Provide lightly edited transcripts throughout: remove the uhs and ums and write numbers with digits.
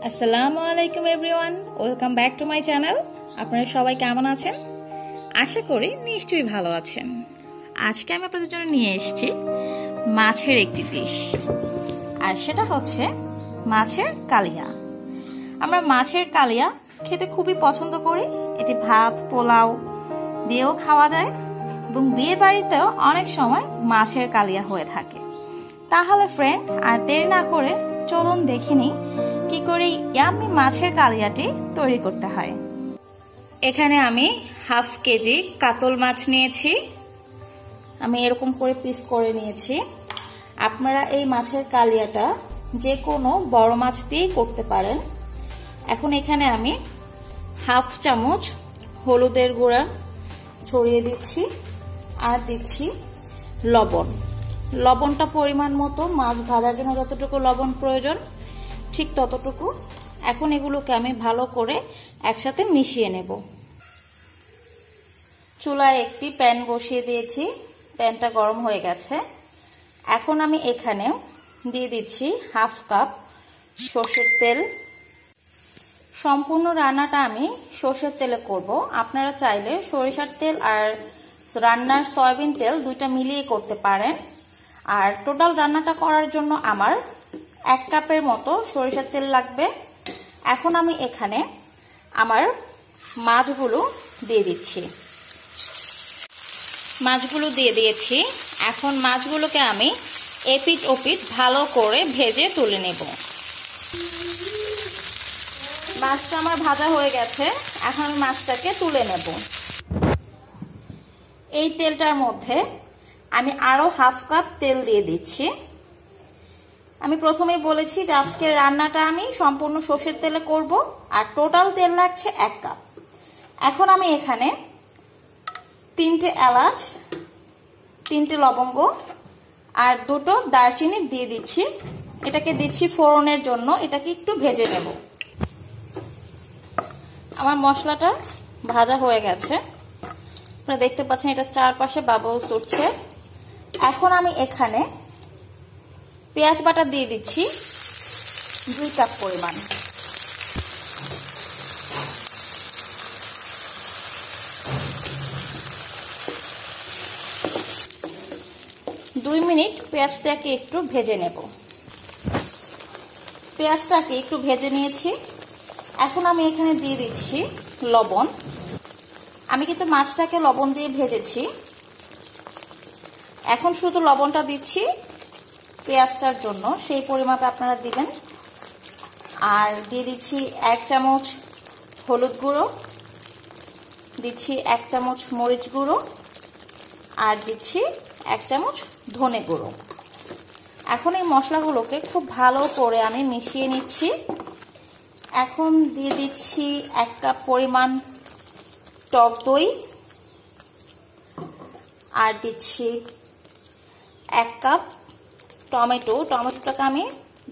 আসসালামু আলাইকুম everyone, welcome back to my channel. আপনারা সবাই কেমন আছেন? আশা করি নিশ্চয়ই ভালো আছেন। আজকে আমি আপনাদের জন্য নিয়ে এসেছি মাছের একটি ডিশ, আর সেটা হচ্ছে মাছের কালিয়া। আমরা মাছের কালিয়া খেতে খুবই পছন্দ করি। এটি ভাত, পোলাও দিয়েও খাওয়া যায় এবং বিয়ে বাড়িতেও অনেক সময় মাছের কালিয়া হয়ে থাকে। তাহলে ফ্রেন্ড, আর দেরি না করে চলুন দেখে নিই কি করে ইয়াম্মি মাছের কালিয়াটি তৈরি করতে হয়। এখানে আমি হাফ কেজি কাতল মাছ নিয়েছি। আমি এরকম করে পিস করে নিয়েছি। আপনারা এই মাছের কালিয়াটা যে কোনো বড় মাছ দিয়েই করতে পারেন। এখন এখানে আমি হাফ চামচ হলুদের গুঁড়া ছড়িয়ে দিচ্ছি আর দিচ্ছি লবণ। লবণটা পরিমাণ মতো, মাছ ভাজার জন্য যতটুকু লবণ প্রয়োজন ঠিক ততটুকু। এখন এগুলোকে আমি ভালো করে একসাথে মিশিয়ে নেব। চুলায় একটি প্যান বসিয়ে দিয়েছি, প্যানটা গরম হয়ে গেছে। এখন আমি এখানে দিয়ে দিচ্ছি হাফ কাপ সরষের তেল। সম্পূর্ণ রান্নাটা আমি সরষের তেলে করব। আপনারা চাইলে সরিষার তেল আর রান্নার সয়াবিন তেল দুইটা মিলিয়ে করতে পারেন। আর টোটাল রান্নাটা করার জন্য আমার 1 কাপের মতো সরিষার তেল লাগবে। এখন আমি এখানে আমার মাছগুলো দিয়ে দিচ্ছি। মাছগুলো দিয়ে দিয়েছি। এখন মাছগুলোকে আমি এপিট ওপিট ভালো করে ভেজে তুলে নেব। মাছটা আমার ভাজা হয়ে গেছে। এখন আমি মাছটাকে তুলে নেব। এই তেলটার মধ্যে আমি আরো হাফ কাপ তেল দিয়ে দিচ্ছি। আমি প্রথমেই বলেছি যে আজকের রান্নাটা আমি সম্পূর্ণ সরষের তেলে করব, আর টোটাল তেল লাগছে 1 কাপ। এখন আমি এখানে 3টে এলাচ, 3টে লবঙ্গ আর 2টো দারচিনি দিয়ে দিচ্ছি। এটাকে দিচ্ছি ফোড়নের জন্য। এটাকে একটু ভেজে নেব। আমার মশলাটা ভাজা হয়ে গেছে। আপনারা দেখতে পাচ্ছেন এটা চারপাশে বাবলস উঠছে। এখন আমি এখানে পেঁয়াজ বাটা দিয়ে দিচ্ছি 2 কাপ পরিমাণ। দুই মিনিট পেঁয়াজটাকে একটু ভেজে নেব। পেঁয়াজটাকে একটু ভেজে নিয়েছি। এখন আমি এখানে দিয়ে দিচ্ছি লবণ। আমি কিন্তু মাছটাকে লবণ দিয়ে ভেজেছি। এখন শুধু লবণটা দিচ্ছি পেঁয়াজটার জন্য, সেই পরিমাপে আপনারা দিবেন। আর দিয়ে দিচ্ছি 1 চামচ হলুদ গুঁড়ো, দিচ্ছি 1 চামচ মরিচ গুঁড়ো আর দিচ্ছি 1 চামচ ধনে গুঁড়ো। এখন এই মশলাগুলোকে খুব ভালো করে আমি মিশিয়ে নিচ্ছি। এখন দিয়ে দিচ্ছি 1 কাপ পরিমাণ টক দই আর দিচ্ছি 1 কাপ টমেটো। টমেটোটাকে আমি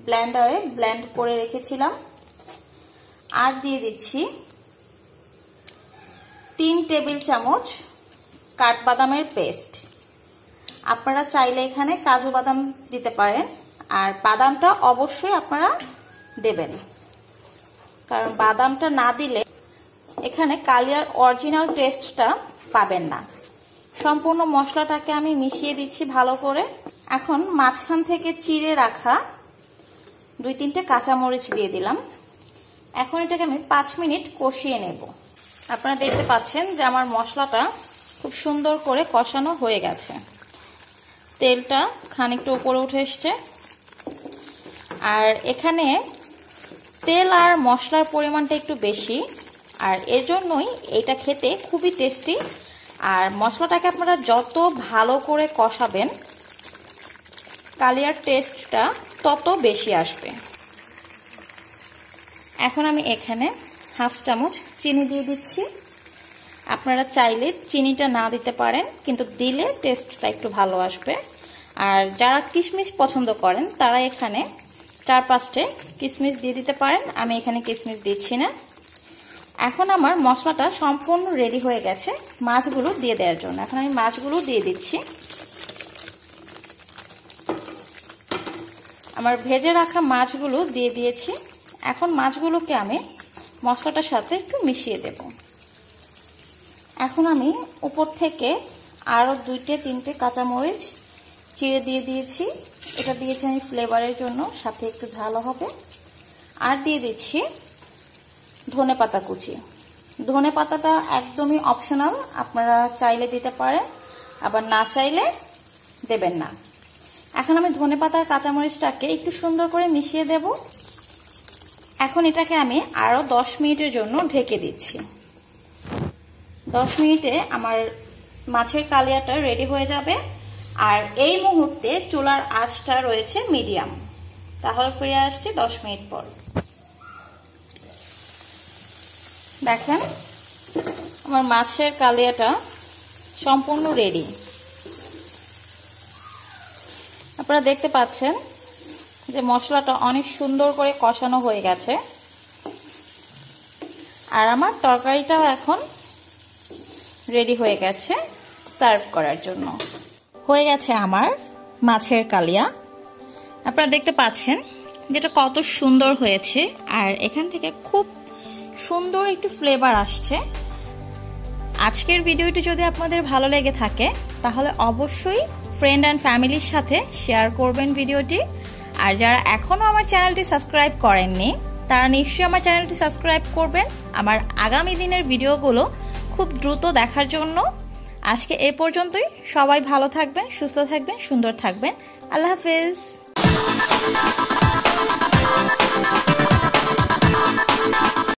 ব্লেন্ডারে ব্লেন্ড করে রেখেছিলাম। আর দিয়ে দিচ্ছি 3 টেবিল চামচ কাঠবাদামের পেস্ট। আপনারা চাইলে এখানে কাজু বাদাম দিতে পারেন, আর বাদামটা অবশ্যই আপনারা দেবেন, কারণ বাদামটা না দিলে এখানে কালিয়ার অরিজিনাল টেস্টটা পাবেন না। সম্পূর্ণ মশলাটাকে আমি মিশিয়ে দিচ্ছি ভালো করে। এখন মাঝখান থেকে চিড়ে রাখা 2-3টে কাঁচামরিচ দিয়ে দিলাম। এখন এটাকে আমি 5 মিনিট কষিয়ে নেব। আপনারা দেখতে পাচ্ছেন যে আমার মশলাটা খুব সুন্দর করে কষানো হয়ে গেছে। তেলটা খানিকটা উপরে উঠে এসছে। আর এখানে তেল আর মশলার পরিমাণটা একটু বেশি, আর এজন্যই এটা খেতে খুবই টেস্টি। আর মশলাটাকে আপনারা যত ভালো করে কষাবেন কালিয়ার টেস্টটা তত বেশি আসবে। এখন আমি এখানে হাফ চামচ চিনি দিয়ে দিচ্ছি। আপনারা চাইলে চিনিটা না দিতে পারেন, কিন্তু দিলে টেস্টটা একটু ভালো আসবে। আর যারা কিশমিশ পছন্দ করেন তারা এখানে 4-5টে কিশমিশ দিয়ে দিতে পারেন। আমি এখানে কিশমিশ দিচ্ছি না। এখন আমার মশলাটা সম্পূর্ণ রেডি হয়ে গেছে মাছগুলো দিয়ে দেওয়ার জন্য। এখন আমি মাছগুলো দিয়ে দিচ্ছি। আমার ভেজে রাখা মাছগুলো দিয়ে দিয়েছি। এখন মাছগুলোকে আমি মশলাটার সাথে একটু মিশিয়ে দেব। এখন আমি উপর থেকে আরও 2-3টে কাঁচামরিচ চিড়ে দিয়ে দিয়েছি। এটা দিয়েছি আমি ফ্লেভারের জন্য, সাথে একটু ঝালও হবে। আর দিয়ে দিচ্ছি ধনেপাতা কুচি। ধনেপাতাটা একদমই অপশনাল, আপনারা চাইলে দিতে পারেন, আবার না চাইলে দেবেন না। এখন আমি ধনেপাতার কাঁচামরিচটাকে একটু সুন্দর করে মিশিয়ে দেব। এখন এটাকে আমি আরও 10 মিনিটের জন্য ঢেকে দিচ্ছি। 10 মিনিটে আমার মাছের কালিয়াটা রেডি হয়ে যাবে। আর এই মুহূর্তে চুলার আঁচটা রয়েছে মিডিয়াম। তাহলে ফিরে আসছি 10 মিনিট পর। দেখেন আমার মাছের কালিয়াটা সম্পূর্ণ রেডি। আপনারা দেখতে পাচ্ছেন যে মশলাটা অনেক সুন্দর করে কষানো হয়ে গেছে। আর আমার তরকারিটাও এখন রেডি হয়ে গেছে সার্ভ করার জন্য। হয়ে গেছে আমার মাছের কালিয়া। আপনারা দেখতে পাচ্ছেন যেটা কত সুন্দর হয়েছে, আর এখান থেকে খুব সুন্দর একটু ফ্লেভার আসছে। আজকের ভিডিওটি যদি আপনাদের ভালো লেগে থাকে তাহলে অবশ্যই ফ্রেন্ড অ্যান্ড ফ্যামিলির সাথে শেয়ার করবেন ভিডিওটি। আর যারা এখনও আমার চ্যানেলটি সাবস্ক্রাইব করেননি তারা নিশ্চয়ই আমার চ্যানেলটি সাবস্ক্রাইব করবেন আমার আগামী দিনের ভিডিওগুলো খুব দ্রুত দেখার জন্য। আজকে এ পর্যন্তই। সবাই ভালো থাকবেন, সুস্থ থাকবেন, সুন্দর থাকবেন। আল্লাহ হাফেজ।